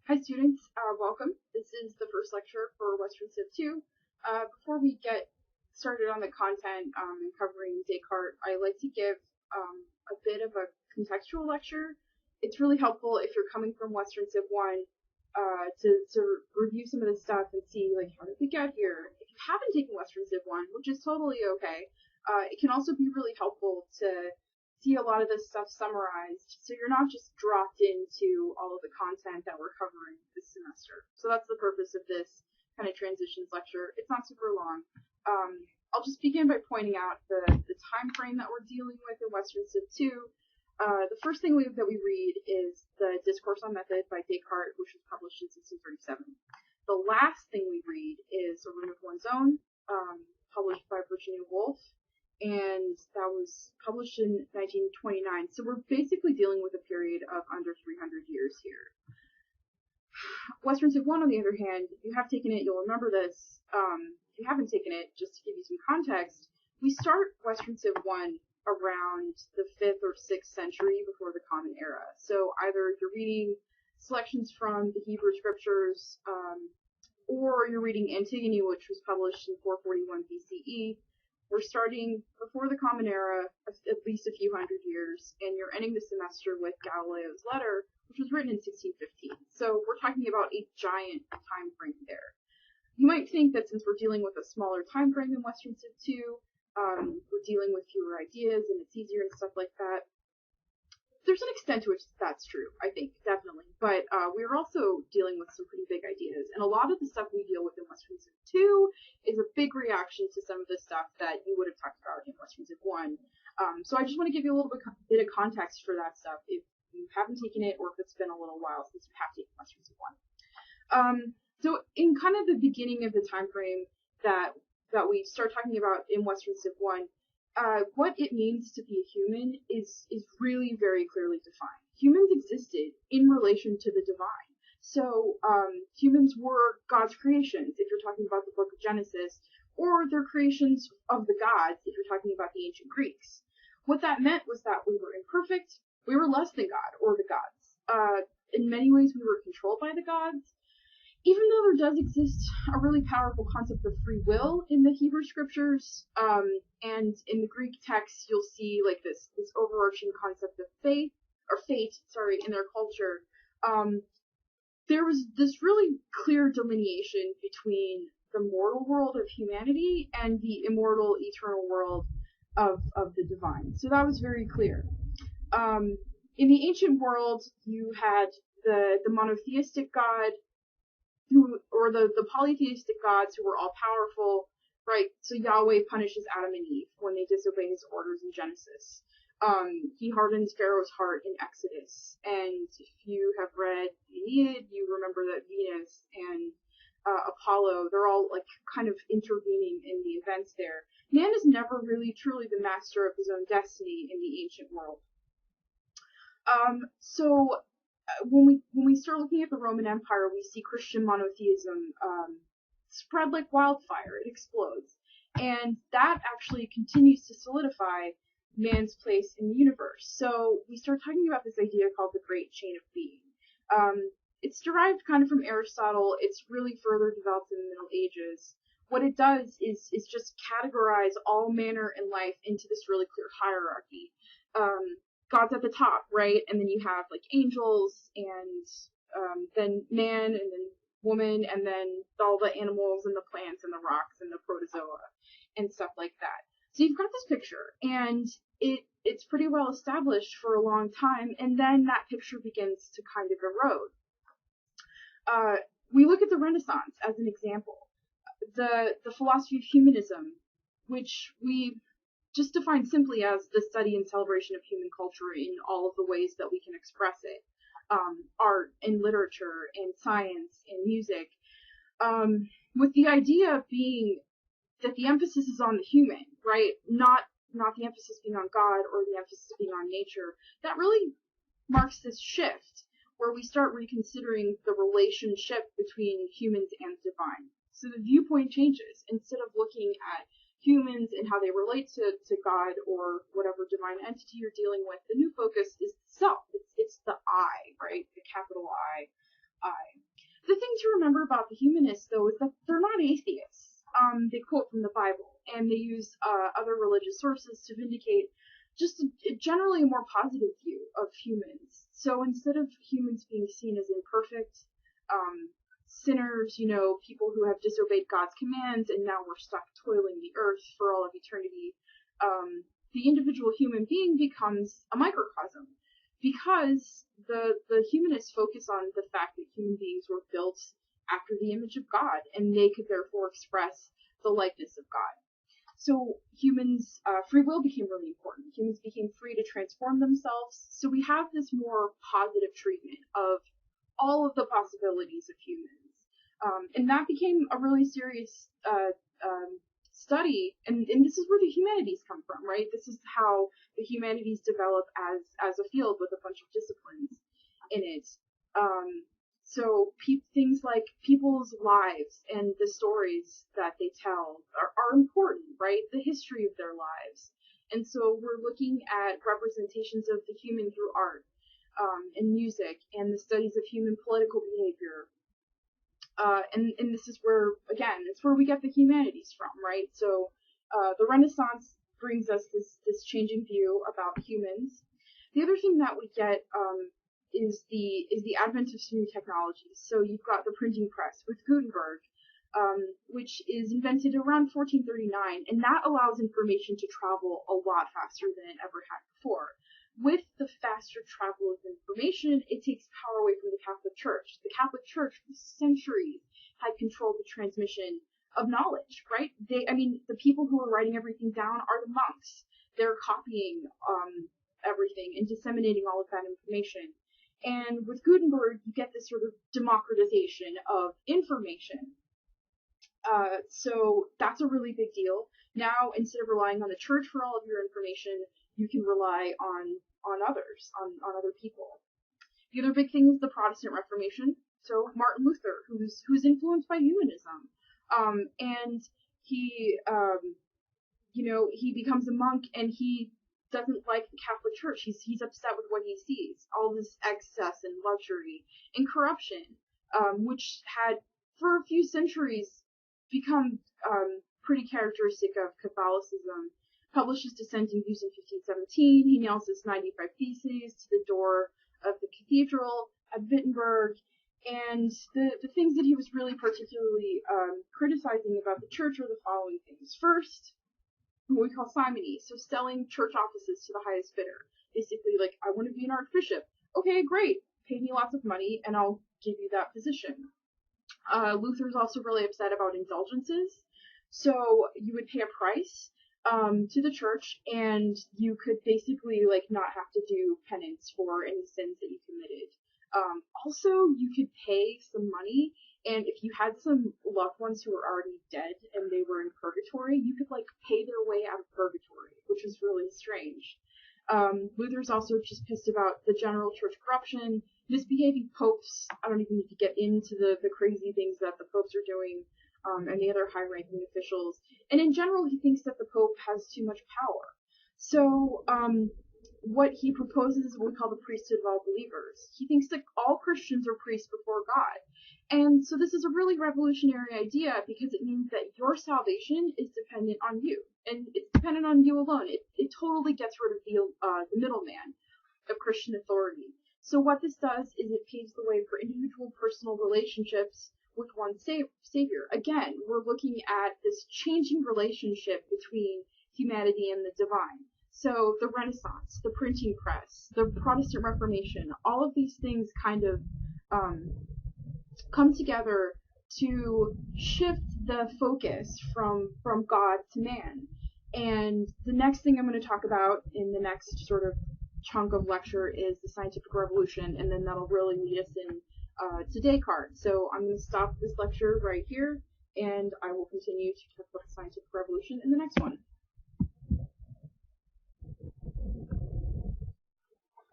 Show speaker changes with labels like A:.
A: Hi students, welcome. This is the first lecture for Western Civ 2. Before we get started on the content and covering Descartes, I like to give a bit of a contextual lecture. It's really helpful if you're coming from Western Civ 1 to review some of this stuff and see, like, how did we get here? If you haven't taken Western Civ 1, which is totally okay, it can also be really helpful to see a lot of this stuff summarized, so you're not just dropped into all of the content that we're covering this semester. So that's the purpose of this kind of transitions lecture. It's not super long. I'll just begin by pointing out the time frame that we're dealing with in Western Civ 2. The first thing that we read is the Discourse on Method by Descartes, which was published in 1637. The last thing we read is A Rune of One's Own, published by Virginia Woolf, and that was published in 1929. So we're basically dealing with a period of under 300 years here. Western Civ 1, on the other hand, if you have taken it, you'll remember this. If you haven't taken it, just to give you some context, we start Western Civ 1 around the 5th or 6th century before the Common Era. So either you're reading selections from the Hebrew Scriptures, or you're reading Antigone, which was published in 441 BCE. We're starting before the Common Era, at least a few hundred years, and you're ending the semester with Galileo's letter, which was written in 1615. So we're talking about a giant time frame there. You might think that since we're dealing with a smaller time frame in Western Civ 2, we're dealing with fewer ideas and it's easier and stuff like that. There's an extent to which that's true, I think, definitely. But we're also dealing with some pretty big ideas. And a lot of the stuff we deal with in Western Civ 2 is a big reaction to some of the stuff that you would have talked about in Western Civ 1. So I just want to give you a little bit of context for that stuff if you haven't taken it or if it's been a little while since you have taken Western Civ 1. So in kind of the beginning of the time frame that we start talking about in Western Civ 1, what it means to be a human is really very clearly defined. Humans existed in relation to the divine. So humans were God's creations, if you're talking about the book of Genesis, or they're creations of the gods, if you're talking about the ancient Greeks. What that meant was that we were imperfect, we were less than God, or the gods. In many ways, we were controlled by the gods. Even though there does exist a really powerful concept of free will in the Hebrew Scriptures, and in the Greek text, you'll see like this overarching concept of fate, in their culture. There was this really clear delineation between the mortal world of humanity and the immortal, eternal world of the divine. So that was very clear. In the ancient world, you had the monotheistic God, or the polytheistic gods who were all powerful, right? So Yahweh punishes Adam and Eve when they disobey his orders in Genesis. He hardens Pharaoh's heart in Exodus. And if you have read the Aeneid, you remember that Venus and Apollo, they're all like kind of intervening in the events there. Man is never really truly the master of his own destiny in the ancient world. When we start looking at the Roman Empire, we see Christian monotheism spread like wildfire. It explodes. And that actually continues to solidify man's place in the universe. So we start talking about this idea called the Great Chain of Being. It's derived kind of from Aristotle. It's really further developed in the Middle Ages. What it does is just categorize all manner in life into this really clear hierarchy. God's at the top, right? And then you have like angels and then man and then woman and then all the animals and the plants and the rocks and the protozoa and stuff like that. So you've got this picture and it's pretty well established for a long time, and then that picture begins to kind of erode. We look at the Renaissance as an example. The philosophy of humanism, which we just defined simply as the study and celebration of human culture in all of the ways that we can express it. Art and literature and science and music. With the idea being that the emphasis is on the human, right? Not the emphasis being on God or the emphasis being on nature. That really marks this shift where we start reconsidering the relationship between humans and divine. So the viewpoint changes. Instead of looking at humans and how they relate to God or whatever divine entity you're dealing with, the new focus is the self. It's the I, right? The capital I. I. The thing to remember about the humanists, though, is that they're not atheists. They quote from the Bible, and they use other religious sources to vindicate just generally a more positive view of humans. So instead of humans being seen as imperfect, sinners, people who have disobeyed God's commands, and now we're stuck toiling the earth for all of eternity, the individual human being becomes a microcosm. Because the humanists focus on the fact that human beings were built after the image of God, and they could therefore express the likeness of God. So humans, free will became really important. Humans became free to transform themselves. So we have this more positive treatment of all of the possibilities of humans. And that became a really serious study, and this is where the humanities come from, right? This is how the humanities develop as a field with a bunch of disciplines in it. So things like people's lives and the stories that they tell are important, right? The history of their lives. And so we're looking at representations of the human through art, and music, and the studies of human political behavior. And this is where, again, it's where we get the humanities from, right? So the Renaissance brings us this changing view about humans. The other thing that we get is the advent of some new technologies. So you've got the printing press with Gutenberg, which is invented around 1439, and that allows information to travel a lot faster than it ever had before. With the faster travel of information, it takes power away from the Catholic Church. The Catholic Church, for centuries, had controlled the transmission of knowledge, right? The people who are writing everything down are the monks. They're copying everything and disseminating all of that information. And with Gutenberg, you get this sort of democratization of information. So that's a really big deal. Now, instead of relying on the church for all of your information, you can rely on others, on other people. The other big thing is the Protestant Reformation. So Martin Luther, who's influenced by humanism, and he he becomes a monk, and he doesn't like the Catholic Church. He's upset with what he sees, all this excess and luxury and corruption, which had for a few centuries become pretty characteristic of Catholicism. Published his dissenting views in 1517. He nails his 95 Theses to the door of the cathedral at Wittenberg. And the things that he was really particularly criticizing about the church are the following things. First, what we call simony, so selling church offices to the highest bidder. Basically, like, I want to be an archbishop. Okay, great. Pay me lots of money, and I'll give you that position. Luther's also really upset about indulgences. So you would pay a price to the church, and you could basically not have to do penance for any sins that you committed. Also, you could pay some money, and if you had some loved ones who were already dead and they were in purgatory, you could pay their way out of purgatory, which was really strange. Luther's also just pissed about the general church corruption, misbehaving popes. I don't even need to get into the crazy things that the popes are doing. And the other high-ranking officials. And in general, he thinks that the Pope has too much power. So what he proposes is what we call the priesthood of all believers. He thinks that all Christians are priests before God. And so this is a really revolutionary idea because it means that your salvation is dependent on you. And it's dependent on you alone. It totally gets rid of the middleman of Christian authority. So what this does is it paves the way for individual personal relationships with one savior. Again, we're looking at this changing relationship between humanity and the divine. So the Renaissance, the printing press, the Protestant Reformation, all of these things kind of come together to shift the focus from God to man. And the next thing I'm going to talk about in the next sort of chunk of lecture is the scientific revolution, and then that'll really lead us in to Descartes. So I'm going to stop this lecture right here, and I will continue to talk about the scientific revolution in the next one.